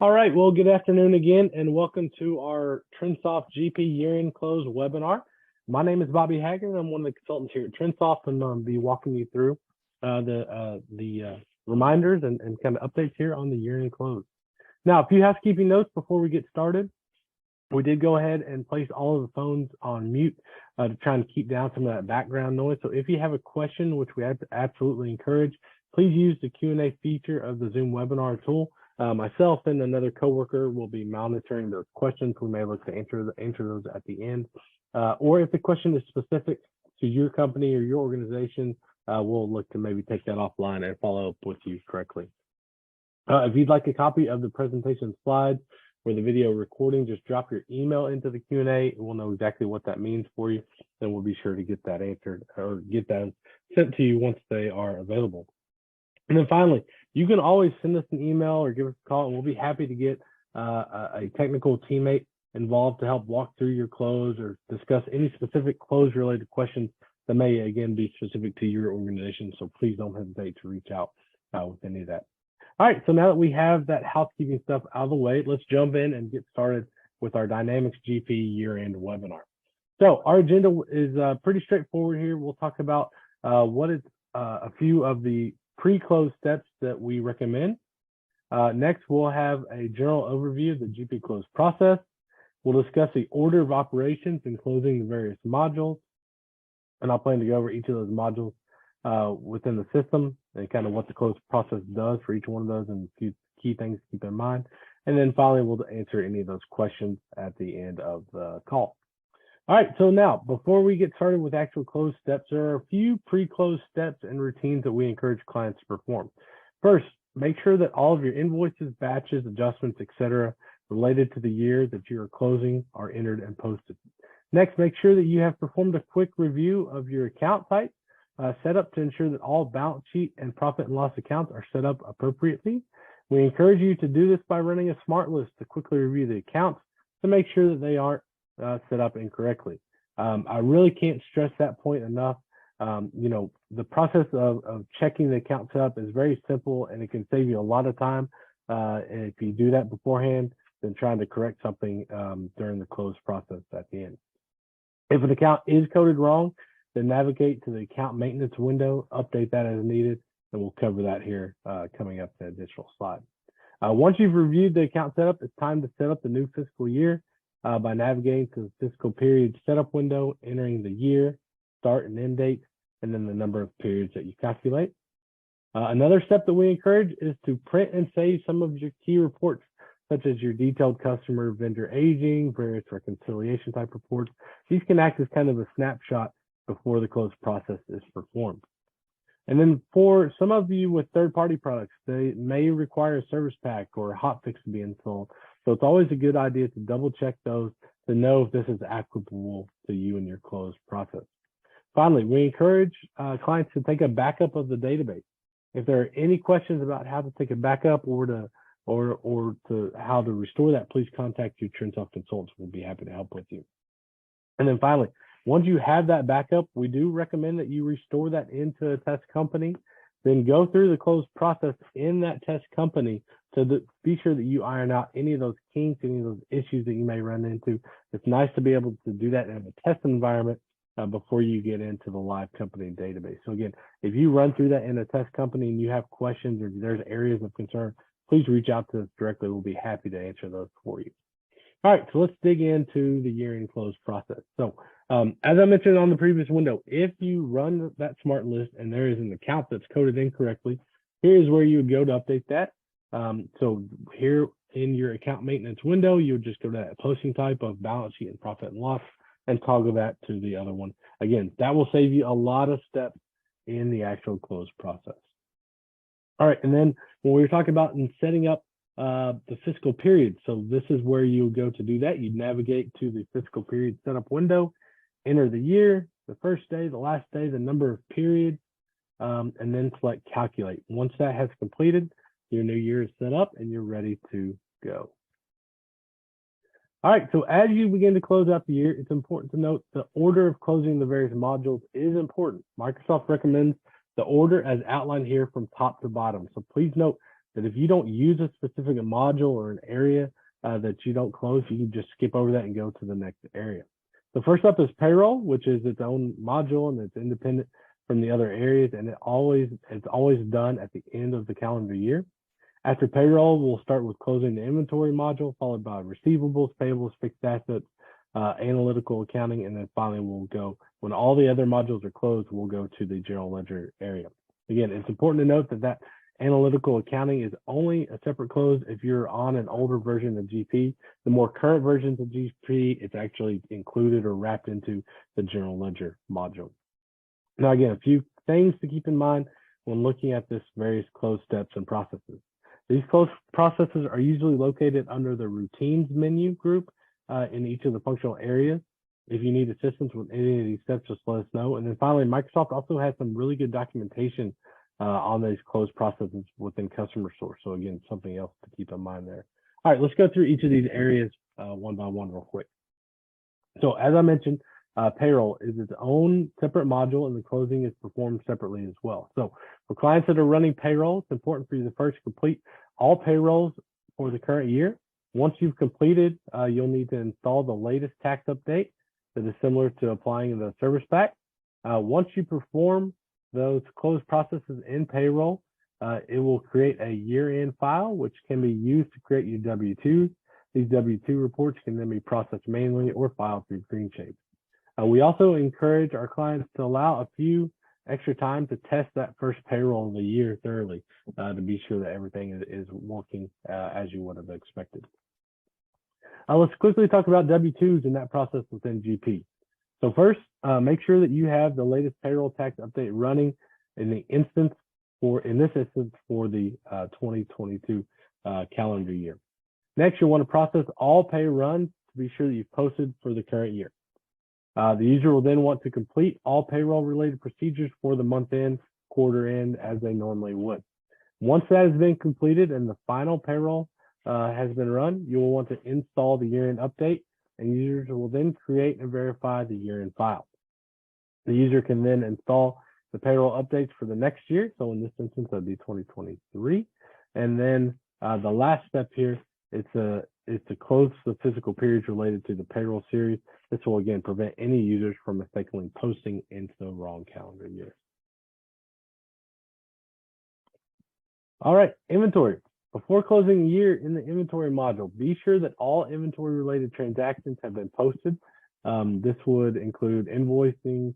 All right, well, good afternoon again, and welcome to our TrinSoft GP year-end close webinar. My name is Bobby Haggard. I'm one of the consultants here at TrinSoft, and I'll be walking you through the reminders and kind of updates here on the year-end close. Now, a few housekeeping notes before we get started. We did go ahead and place all of the phones on mute to try and keep down some of that background noise. So if you have a question, which we absolutely encourage, please use the Q&A feature of the Zoom webinar tool. Myself and another coworker will be monitoring those questions. We may look to answer those at the end. Or if the question is specific to your company or your organization, we'll look to maybe take that offline and follow up with you correctly. If you'd like a copy of the presentation slides or the video recording, just drop your email into the Q&A. We'll know exactly what that means for you. Then we'll be sure to get that answered or get that sent to you once they are available. And then finally, you can always send us an email or give us a call, and we'll be happy to get a technical teammate involved to help walk through your close or discuss any specific close-related questions that may, again, be specific to your organization. So please don't hesitate to reach out with any of that. All right, so now that we have that housekeeping stuff out of the way, let's jump in and get started with our Dynamics GP year-end webinar. So our agenda is pretty straightforward here. We'll talk about what is a few of the pre-close steps that we recommend. Next, we'll have a general overview of the GP close process. We'll discuss the order of operations in closing the various modules. And I'll plan to go over each of those modules within the system and kind of what the close process does for each one of those and a few key things to keep in mind. And then finally, we'll answer any of those questions at the end of the call. All right, so now, before we get started with actual close steps, there are a few pre-close steps and routines that we encourage clients to perform. First, make sure that all of your invoices, batches, adjustments, etc., related to the year that you are closing are entered and posted. Next, make sure that you have performed a quick review of your account type set up to ensure that all balance sheet and profit and loss accounts are set up appropriately. We encourage you to do this by running a smart list to quickly review the accounts to make sure that they aren't set up incorrectly. I really can't stress that point enough. The process of checking the account setup is very simple, and it can save you a lot of time. And if you do that beforehand, then trying to correct something during the close process at the end. If an account is coded wrong, then navigate to the account maintenance window, update that as needed, and we'll cover that here coming up in an additional slide. Once you've reviewed the account setup, it's time to set up the new fiscal year by navigating to the fiscal period setup window, entering the year, start and end date, and then the number of periods that you calculate. Another step that we encourage is to print and save some of your key reports, such as your detailed customer vendor aging, various reconciliation type reports. These can act as kind of a snapshot before the close process is performed. And then for some of you with third-party products, they may require a service pack or a hotfix to be installed. So it's always a good idea to double check those to know if this is applicable to you in your close process. Finally, we encourage clients to take a backup of the database. If there are any questions about how to take a backup or to how to restore that, please contact your TrinSoft consultants. We'll be happy to help with you. And then finally, once you have that backup, we do recommend that you restore that into a test company, then go through the close process in that test company to be sure that you iron out any of those kinks, any of those issues that you may run into. It's nice to be able to do that in a test environment before you get into the live company database. So again, if you run through that in a test company and you have questions or there's areas of concern, please reach out to us directly. We'll be happy to answer those for you. All right, so let's dig into the year-end close process. So as I mentioned on the previous window, if you run that smart list and there is an account that's coded incorrectly, here's where you would go to update that. So here in your account maintenance window, you would just go to that posting type of balance sheet and profit and loss and toggle that to the other one. Again, that will save you a lot of steps in the actual close process. All right, and then when we were talking about in setting up the fiscal period, so this is where you go to do that. You navigate to the fiscal period setup window, enter the year, the first day, the last day, the number of periods, and then select calculate. Once that has completed, your new year is set up and you're ready to go. All right, so as you begin to close out the year, it's important to note the order of closing the various modules is important. Microsoft recommends the order as outlined here from top to bottom. So please note that if you don't use a specific module or an area that you don't close, you can just skip over that and go to the next area. So first up is payroll, which is its own module and it's independent from the other areas, and it's always done at the end of the calendar year. After payroll, we'll start with closing the inventory module, followed by receivables, payables, fixed assets, analytical accounting, and then finally we'll go, when all the other modules are closed, we'll go to the general ledger area. Again, it's important to note that analytical accounting is only a separate close if you're on an older version of GP. The more current versions of GP, it's actually included or wrapped into the general ledger module. Now, again, a few things to keep in mind when looking at this various close steps and processes. These close processes are usually located under the routines menu group in each of the functional areas. If you need assistance with any of these steps, just let us know. And then finally, Microsoft also has some really good documentation on these close processes within Customer Source. So again, something else to keep in mind there. All right, let's go through each of these areas one by one real quick. So as I mentioned, payroll is its own separate module and the closing is performed separately as well. So for clients that are running payroll, it's important for you to first complete all payrolls for the current year. Once you've completed, you'll need to install the latest tax update that is similar to applying the service pack. Once you perform those closed processes in payroll, it will create a year-end file, which can be used to create your W-2s. These W-2 reports can then be processed manually or filed through TrinSoft. We also encourage our clients to allow a few extra time to test that first payroll of the year thoroughly to be sure that everything is working as you would have expected. Let's quickly talk about W-2s and that process within GP. So first, make sure that you have the latest payroll tax update running in this instance for the 2022 calendar year. Next, you'll want to process all pay runs to be sure that you've posted for the current year. The user will then want to complete all payroll related procedures for the month end, quarter end as they normally would. Once that has been completed and the final payroll has been run, you will want to install the year-end update, and users will then create and verify the year-end file. The user can then install the payroll updates for the next year. So in this instance, that'd be 2023. And then the last step here is to close the physical periods related to the payroll series. This will again prevent any users from mistakenly posting into the wrong calendar year. All right, inventory. Before closing the year in the inventory module, be sure that all inventory related transactions have been posted. This would include invoicing,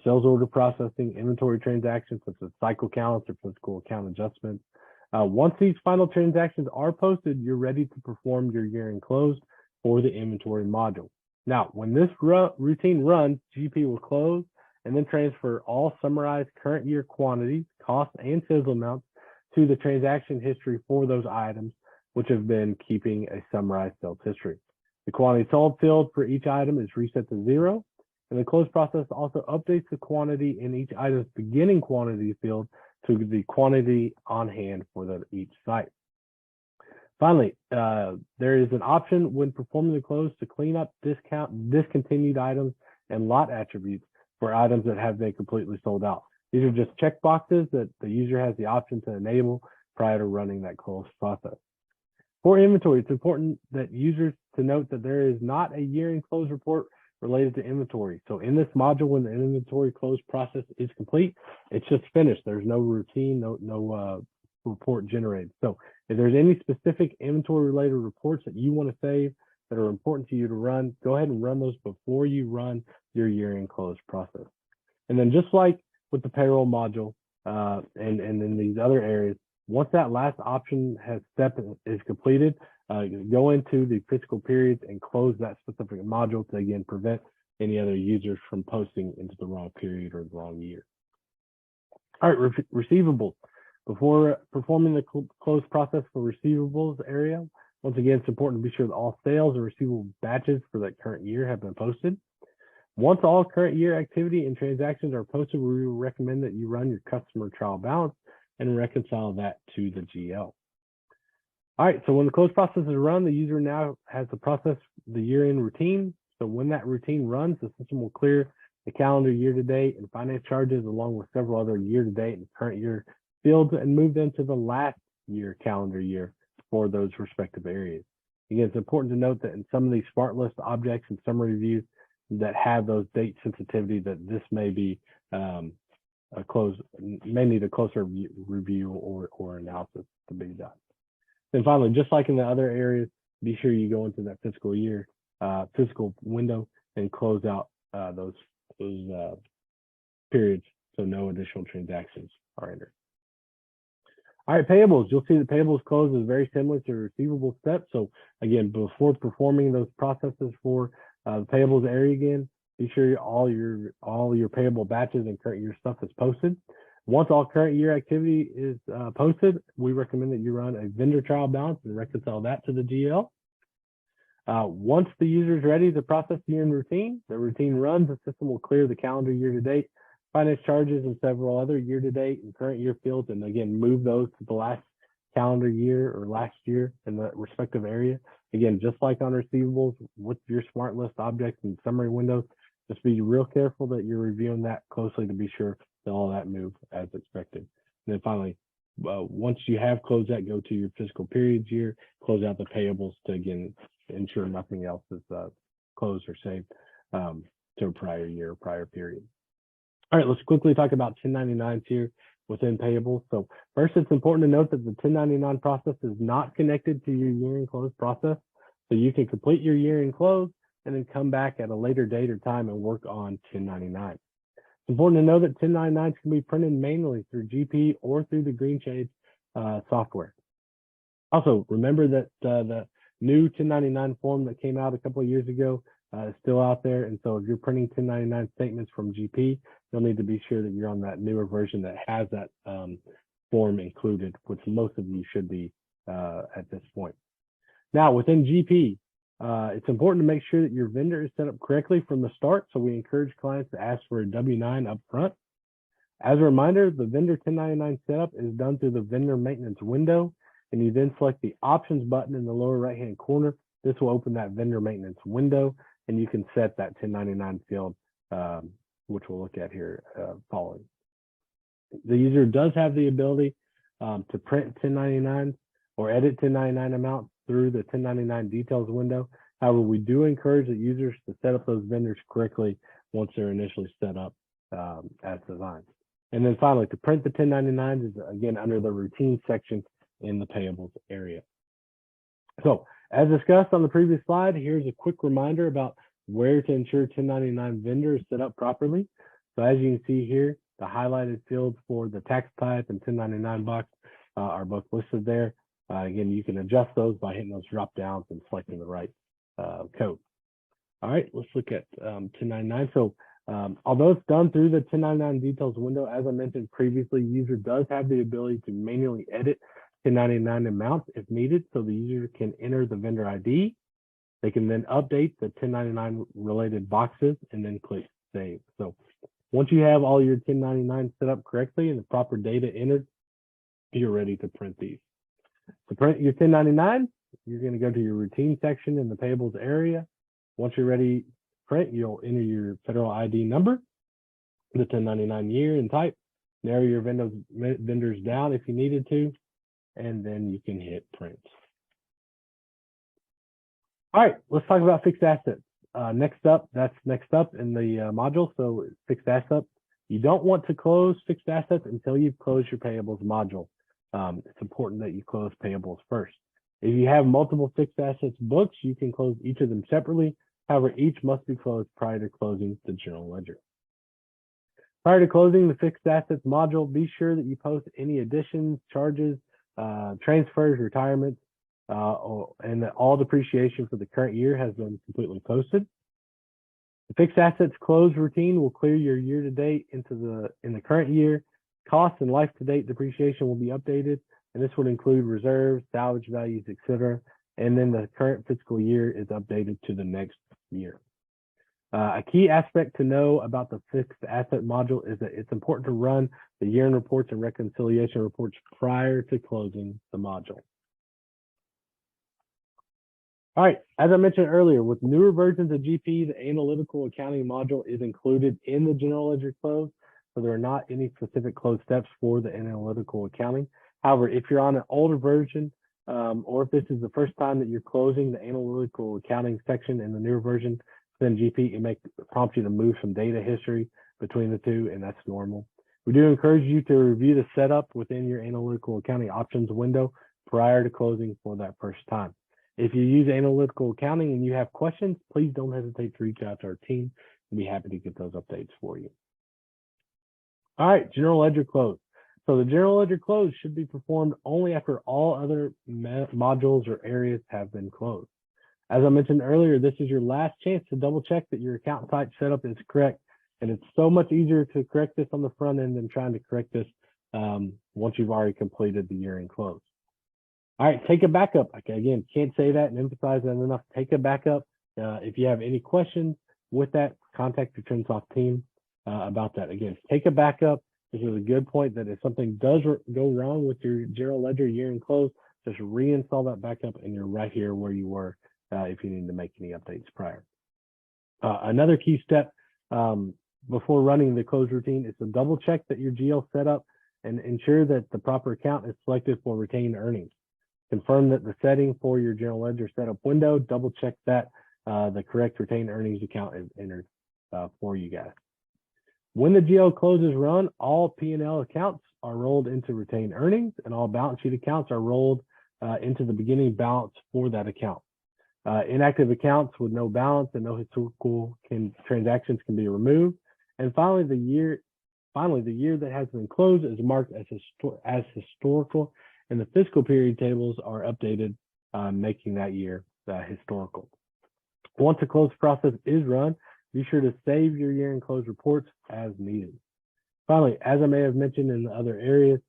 sales order processing, inventory transactions such as cycle counts or physical account adjustments. Once these final transactions are posted, you're ready to perform your year-end close for the inventory module. Now, when this routine runs, GP will close and then transfer all summarized current year quantities, costs, and sales amounts to the transaction history for those items, which have been keeping a summarized sales history. The quantity sold field for each item is reset to 0, and the close process also updates the quantity in each item's beginning quantity field to the quantity on hand for each site. Finally, there is an option when performing the close to clean up discontinued items and lot attributes for items that have been completely sold out. These are just check boxes that the user has the option to enable prior to running that close process. For inventory, it's important that users to note that there is not a year-end close report related to inventory. So in this module, when the inventory close process is complete, it's just finished. There's no routine, no report generated. So if there's any specific inventory related reports that you want to save that are important to you to run, go ahead and run those before you run your year-end close process. And then just like with the payroll module and in these other areas, once that last option is completed, go into the fiscal periods and close that specific module to again prevent any other users from posting into the wrong period or the wrong year. All right, receivables. Before performing the close process for receivables area, once again, it's important to be sure that all sales and receivable batches for that current year have been posted. Once all current year activity and transactions are posted, we recommend that you run your customer trial balance and reconcile that to the GL. All right, so when the close process is run, the user now has to process the year-end routine. So when that routine runs, the system will clear the calendar year-to-date and finance charges along with several other year-to-date and current year fields and move them to the last year, calendar year for those respective areas. Again, it's important to note that in some of these smart list objects and summary views that have those date sensitivity, that this may be may need a closer review or analysis to be done. Then finally, just like in the other areas, be sure you go into that fiscal year, fiscal window and close out those periods so no additional transactions are entered. All right, payables. You'll see that payables close is very similar to receivable steps. So again, before performing those processes for the payables area again, be sure all your payable batches and current year stuff is posted. Once all current year activity is posted, we recommend that you run a vendor trial balance and reconcile that to the GL. Once the user is ready to process the year-end routine, the routine runs, the system will clear the calendar year to date, finance charges, and several other year to date and current year fields, and again, move those to the last calendar year or last year in the respective area. Again, just like on receivables with your smart list objects and summary windows, just be real careful that you're reviewing that closely to be sure that all that moves as expected. And then finally, once you have closed that, go to your fiscal periods year, close out the payables to again ensure nothing else is closed or saved to a prior year or prior period. All right, let's quickly talk about 1099s here within payables. So first, it's important to note that the 1099 process is not connected to your year-end close process. So you can complete your year-end close and then come back at a later date or time and work on 1099. It's important to know that 1099s can be printed manually through GP or through the GreenShade software. Also, remember that the new 1099 form that came out a couple of years ago is still out there. And so if you're printing 1099 statements from GP, you'll need to be sure that you're on that newer version that has that form included, which most of you should be at this point. Now, within GP, it's important to make sure that your vendor is set up correctly from the start. So we encourage clients to ask for a W-9 up front. As a reminder, the vendor 1099 setup is done through the vendor maintenance window, and you then select the options button in the lower right-hand corner. This will open that vendor maintenance window, and you can set that 1099 field, which we'll look at here following. The user does have the ability to print 1099s or edit 1099 amounts through the 1099 details window. However, we do encourage the users to set up those vendors correctly once they're initially set up as designed. And then finally, to print the 1099s is again under the routine section in the payables area. So as discussed on the previous slide, here's a quick reminder about where to ensure 1099 vendor is set up properly. So as you can see here, the highlighted fields for the tax type and 1099 box are both listed there. Again, you can adjust those by hitting those drop downs and selecting the right code. All right, let's look at 1099. So although it's done through the 1099 details window, as I mentioned previously, user does have the ability to manually edit 1099 amounts if needed. So the user can enter the vendor ID. They can then update the 1099 related boxes and then click save. So once you have all your 1099 set up correctly and the proper data entered, you're ready to print these. To print your 1099, you're going to go to your routine section in the payables area. Once you're ready to print, you'll enter your federal ID number, the 1099 year and type, narrow your vendors down if you needed to, and then you can hit print. All right, let's talk about fixed assets. Next up in the module. So fixed assets. You don't want to close fixed assets until you've closed your payables module. It's important that you close payables first. If you have multiple fixed assets books, you can close each of them separately. However, each must be closed prior to closing the general ledger. Prior to closing the fixed assets module, be sure that you post any additions, charges, transfers, retirements, and that all depreciation for the current year has been completely posted. The fixed assets close routine will clear your year-to-date in the current year. Costs and life-to-date depreciation will be updated, and this would include reserves, salvage values, etc. And then the current fiscal year is updated to the next year. A key aspect to know about the fixed asset module is that it's important to run the year-end reports and reconciliation reports prior to closing the module. All right, as I mentioned earlier, with newer versions of GP, the analytical accounting module is included in the general ledger close, so there are not any specific close steps for the analytical accounting. However, if you're on an older version, or if this is the first time that you're closing the analytical accounting section in the newer version, then GP, it may prompt you to move some data history between the two, and that's normal. We do encourage you to review the setup within your analytical accounting options window prior to closing for that first time. If you use analytical accounting and you have questions, please don't hesitate to reach out to our team. We'll be happy to get those updates for you. All right, general ledger close. So the general ledger close should be performed only after all other modules or areas have been closed. As I mentioned earlier, this is your last chance to double check that your account type setup is correct. And it's so much easier to correct this on the front end than trying to correct this once you've already completed the year-end close. All right, take a backup. Okay, again, can't say that and emphasize that enough. Take a backup. If you have any questions with that, contact your TrinSoft team about that. Again, take a backup. This is a good point that if something does go wrong with your general ledger year-end close, just reinstall that backup and you're right here where you were if you need to make any updates prior. Another key step before running the close routine is to double check that your GL setup and ensure that the proper account is selected for retained earnings. Confirm that the setting for your general ledger setup window, double check that the correct retained earnings account is entered for you guys. When the GL close is run, all P&L accounts are rolled into retained earnings and all balance sheet accounts are rolled into the beginning balance for that account. Inactive accounts with no balance and no historical transactions can be removed. And finally, the year that has been closed is marked as historical, and the fiscal period tables are updated, making that year historical. Once the close process is run, be sure to save your year-end close reports as needed. Finally, as I may have mentioned in the other areas,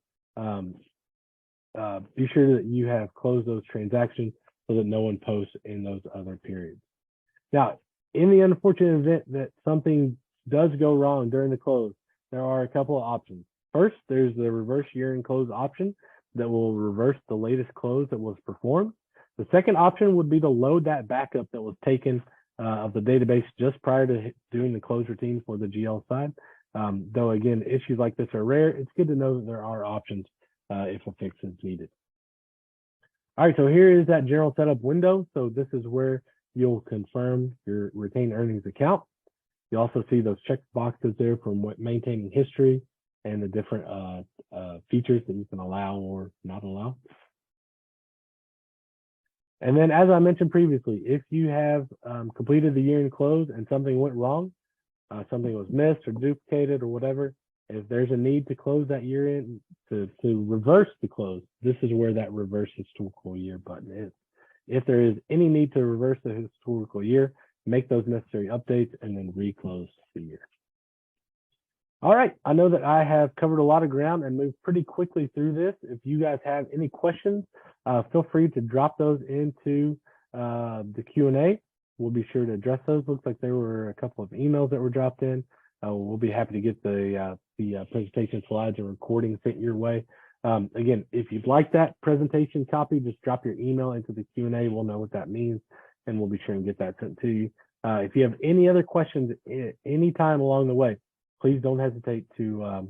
be sure that you have closed those transactions so that no one posts in those other periods. Now, in the unfortunate event that something does go wrong during the close, there are a couple of options. First, there's the reverse year-end close option that will reverse the latest close that was performed. The second option would be to load that backup that was taken of the database just prior to doing the close routine for the GL side. Though again, issues like this are rare, it's good to know that there are options if a fix is needed. All right, so here is that general setup window. So this is where you'll confirm your retained earnings account. You also see those check boxes there from maintaining history and the different features that you can allow or not allow. And then, as I mentioned previously, if you have completed the year-end close and something went wrong, something was missed or duplicated or whatever, if there's a need to close that year-end, to reverse the close, this is where that reverse historical year button is. If there is any need to reverse the historical year, make those necessary updates and then reclose the year. All right, I know that I have covered a lot of ground and moved pretty quickly through this. If you guys have any questions, feel free to drop those into the Q&A. We'll be sure to address those. Looks like there were a couple of emails that were dropped in. We'll be happy to get the presentation slides and recording sent your way. Again, if you'd like that presentation copy, just drop your email into the Q&A. We'll know what that means, and we'll be sure and get that sent to you. If you have any other questions anytime along the way, please don't hesitate to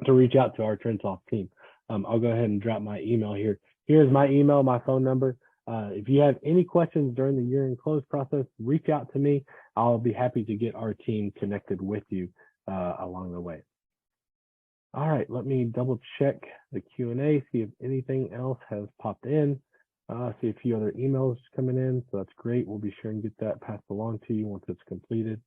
reach out to our TrinSoft team. I'll go ahead and drop my email here. Here's my email, my phone number. If you have any questions during the year-end close process, reach out to me. I'll be happy to get our team connected with you along the way. All right, let me double check the Q&A, see if anything else has popped in. See a few other emails coming in, so that's great. We'll be sure and get that passed along to you once it's completed.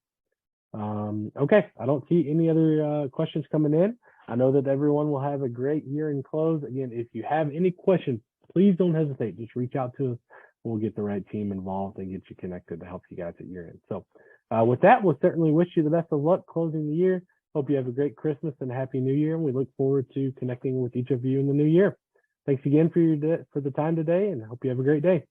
Okay, I don't see any other questions coming in. I know that everyone will have a great year-end close. Again, if you have any questions, please don't hesitate. Just reach out to us. We'll get the right team involved and get you connected to help you guys at year-end. So with that, we'll certainly wish you the best of luck closing the year. Hope you have a great Christmas and a happy New Year. And we look forward to connecting with each of you in the new year. Thanks again for the time today, and hope you have a great day.